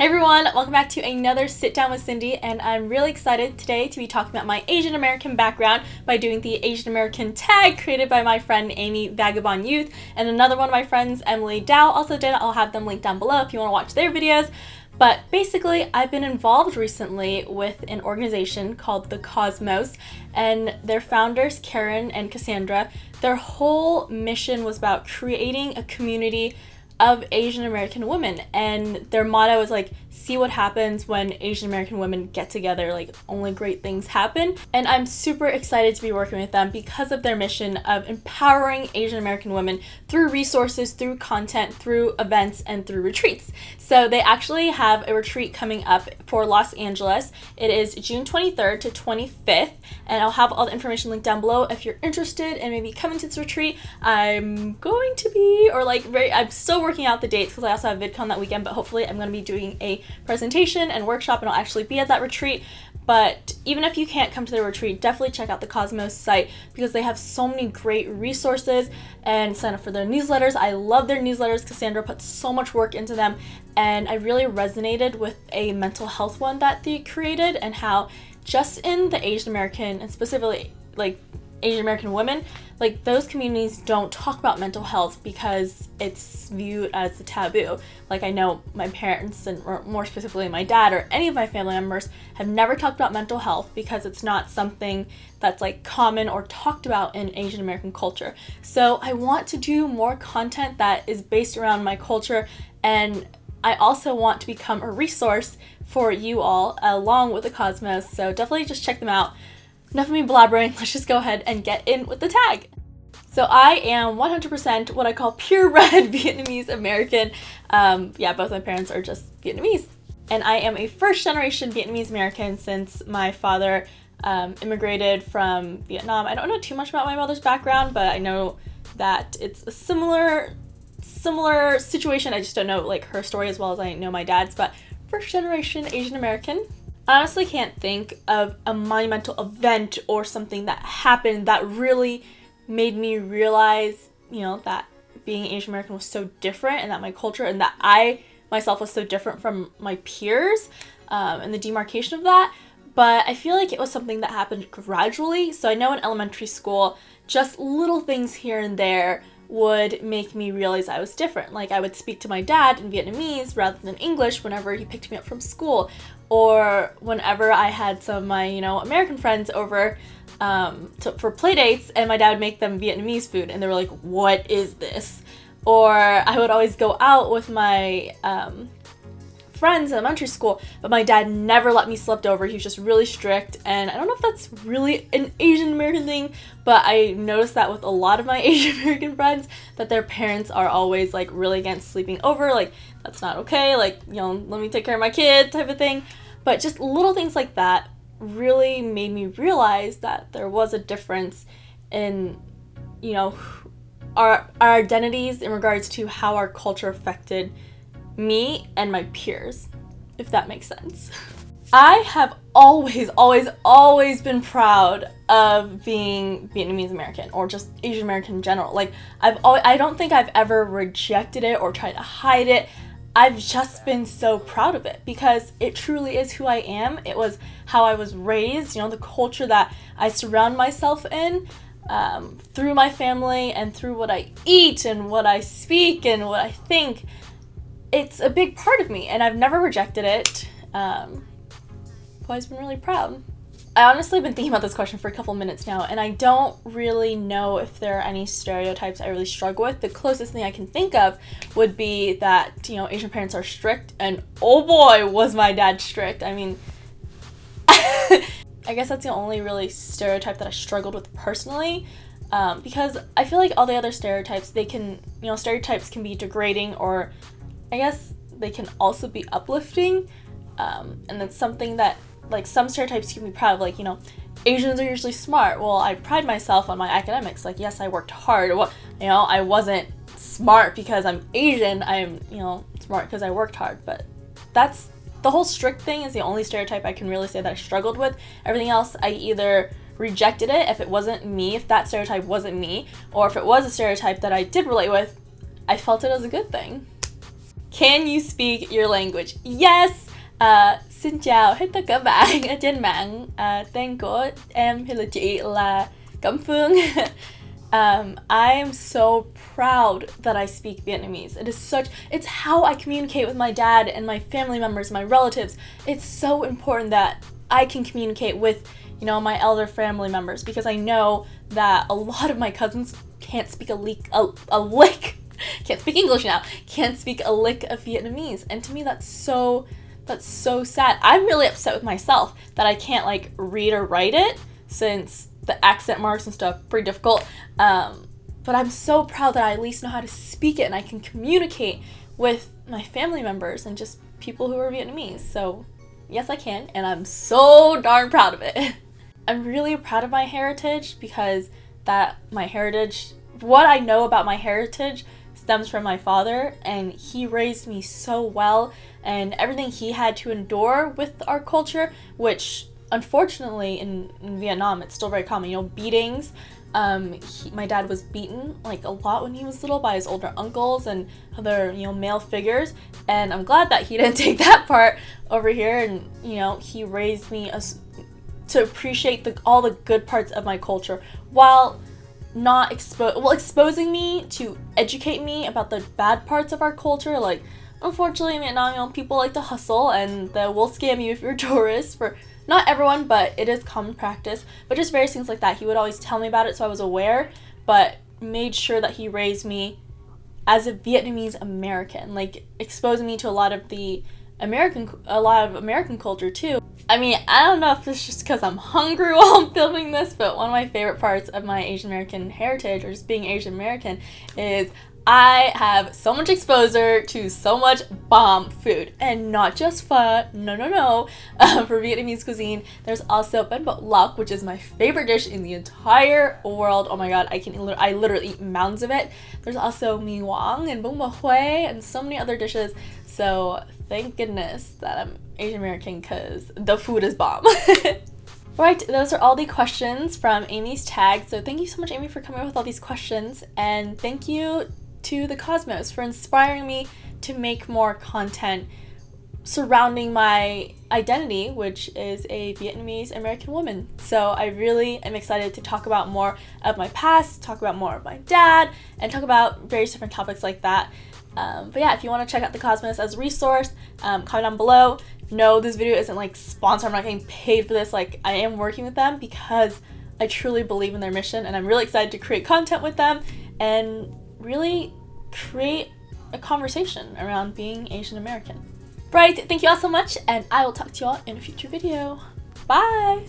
Hey everyone, welcome back to another Sit Down with Cindy, and I'm really excited today to be talking about my Asian American background by doing the Asian American tag created by my friend Amy Vagabond Youth and another one of my friends, Emily Dow, also did. I'll have them linked down below if you want to watch their videos. But basically, I've been involved recently with an organization called the Cosmos, and their founders, Karen and Cassandra, their whole mission was about creating a community of Asian American women, and their motto is like, see what happens when Asian American women get together, like only great things happen. And I'm super excited to be working with them because of their mission of empowering Asian American women through resources, through content, through events, and through retreats. So they actually have a retreat coming up for Los Angeles. It is June 23rd to 25th, and I'll have all the information linked down below if you're interested in maybe coming to this retreat. I'm going to be, I'm still working out the dates because I also have VidCon that weekend, but hopefully I'm going to be doing a presentation and workshop and I'll actually be at that retreat. But even if you can't come to the retreat, definitely check out the Cosmos site because they have so many great resources, and sign up for their newsletters. I love their newsletters. Cassandra puts so much work into them, and I really resonated with a mental health one that they created and how just in the Asian American and specifically like Asian American women, like those communities don't talk about mental health because it's viewed as a taboo. Like I know my parents, and or more specifically my dad or any of my family members, have never talked about mental health because it's not something that's like common or talked about in Asian American culture. So I want to do more content that is based around my culture, and I also want to become a resource for you all along with the Cosmos. So definitely just check them out. Enough of me blabbering, let's just go ahead and get in with the tag. So I am 100% what I call purebred Vietnamese American. Both my parents are just Vietnamese. And I am a first generation Vietnamese American since my father immigrated from Vietnam. I don't know too much about my mother's background, but I know that it's a similar situation. I just don't know like her story as well as I know my dad's, but first generation Asian American. I honestly can't think of a monumental event or something that happened that really made me realize, that being Asian American was so different, and that my culture and that I myself was so different from my peers, and the demarcation of that. But I feel like it was something that happened gradually. So I know in elementary school, just little things here and there would make me realize I was different. Like I would speak to my dad in Vietnamese rather than English whenever he picked me up from school, or whenever I had some of my, American friends over for play dates, and my dad would make them Vietnamese food, and they were like, what is this? Or I would always go out with my friends in elementary school, but my dad never let me sleep over. He was just really strict, and I don't know if that's really an Asian American thing, but I noticed that with a lot of my Asian American friends, that their parents are always like really against sleeping over, like that's not okay, like, let me take care of my kid type of thing. But just little things like that really made me realize that there was a difference in, our identities in regards to how our culture affected me and my peers, if that makes sense. I have always been proud of being Vietnamese American or just Asian American in general. Like I don't think I've ever rejected it or tried to hide it. I've just been so proud of it because it truly is who I am. It was how I was raised, the culture that I surround myself in, through my family and through what I eat and what I speak and what I think. It's a big part of me, and I've never rejected it. I've always been really proud. I honestly have been thinking about this question for a couple minutes now, and I don't really know if there are any stereotypes I really struggle with. The closest thing I can think of would be that, Asian parents are strict, and oh boy, was my dad strict. I mean, I guess that's the only really stereotype that I struggled with personally, because I feel like all the other stereotypes, stereotypes can be degrading, or I guess they can also be uplifting, and that's something that, like, some stereotypes you can be proud of, like, Asians are usually smart. Well, I pride myself on my academics. Like, yes, I worked hard. Well, I wasn't smart because I'm Asian. I'm, smart because I worked hard. But that's the whole strict thing is the only stereotype I can really say that I struggled with. Everything else, I either rejected it if it wasn't me, if that stereotype wasn't me, or if it was a stereotype that I did relate with, I felt it as a good thing. Can you speak your language? Yes! Xin chào hết tất cả bạn ở trên mạng. Tên của em hay là chị là Cẩm Phương. I am so proud that I speak Vietnamese. It's how I communicate with my dad and my family members, my relatives. It's so important that I can communicate with, you know, my elder family members, because I know that a lot of my cousins can't speak a lick, can't speak English now, can't speak a lick of Vietnamese. And to me, that's so sad. I'm really upset with myself that I can't like read or write it, since the accent marks and stuff pretty difficult. But I'm so proud that I at least know how to speak it and I can communicate with my family members and just people who are Vietnamese. So yes, I can, and I'm so darn proud of it. I'm really proud of my heritage, because what I know about my heritage stems from my father, and he raised me so well, and everything he had to endure with our culture, which unfortunately in Vietnam it's still very common, you know, beatings. My dad was beaten like a lot when he was little by his older uncles and other, you know, male figures, and I'm glad that he didn't take that part over here, and you know, he raised me to appreciate all the good parts of my culture, while not exposing me to educate me about the bad parts of our culture. Like, unfortunately in Vietnam, you know, people like to hustle and they will scam you if you're a tourist. For not everyone, but it is common practice. But just various things like that. He would always tell me about it, so I was aware, but made sure that he raised me as a Vietnamese American, like exposing me to a lot of American culture too. I mean, I don't know if it's just because I'm hungry while I'm filming this, but one of my favorite parts of my Asian American heritage, or just being Asian American, is I have so much exposure to so much bomb food, and not just pho, no. For Vietnamese cuisine, there's also bánh bột lọc, which is my favorite dish in the entire world. Oh my god, I literally eat mounds of it. There's also mì Quảng and bún bò Huế and so many other dishes. So thank goodness that I'm Asian American, because the food is bomb. Right, those are all the questions from Amy's tag. So thank you so much, Amy, for coming up with all these questions, and thank you to the Cosmos for inspiring me to make more content surrounding my identity, which is a Vietnamese American woman. So I really am excited to talk about more of my past, talk about more of my dad, and talk about various different topics like that. But yeah, if you want to check out the Cosmos as a resource, comment down below. No, this video isn't like sponsored. I'm not getting paid for this. Like, I am working with them because I truly believe in their mission, and I'm really excited to create content with them and really create a conversation around being Asian American. Right, thank you all so much, and I will talk to you all in a future video. Bye!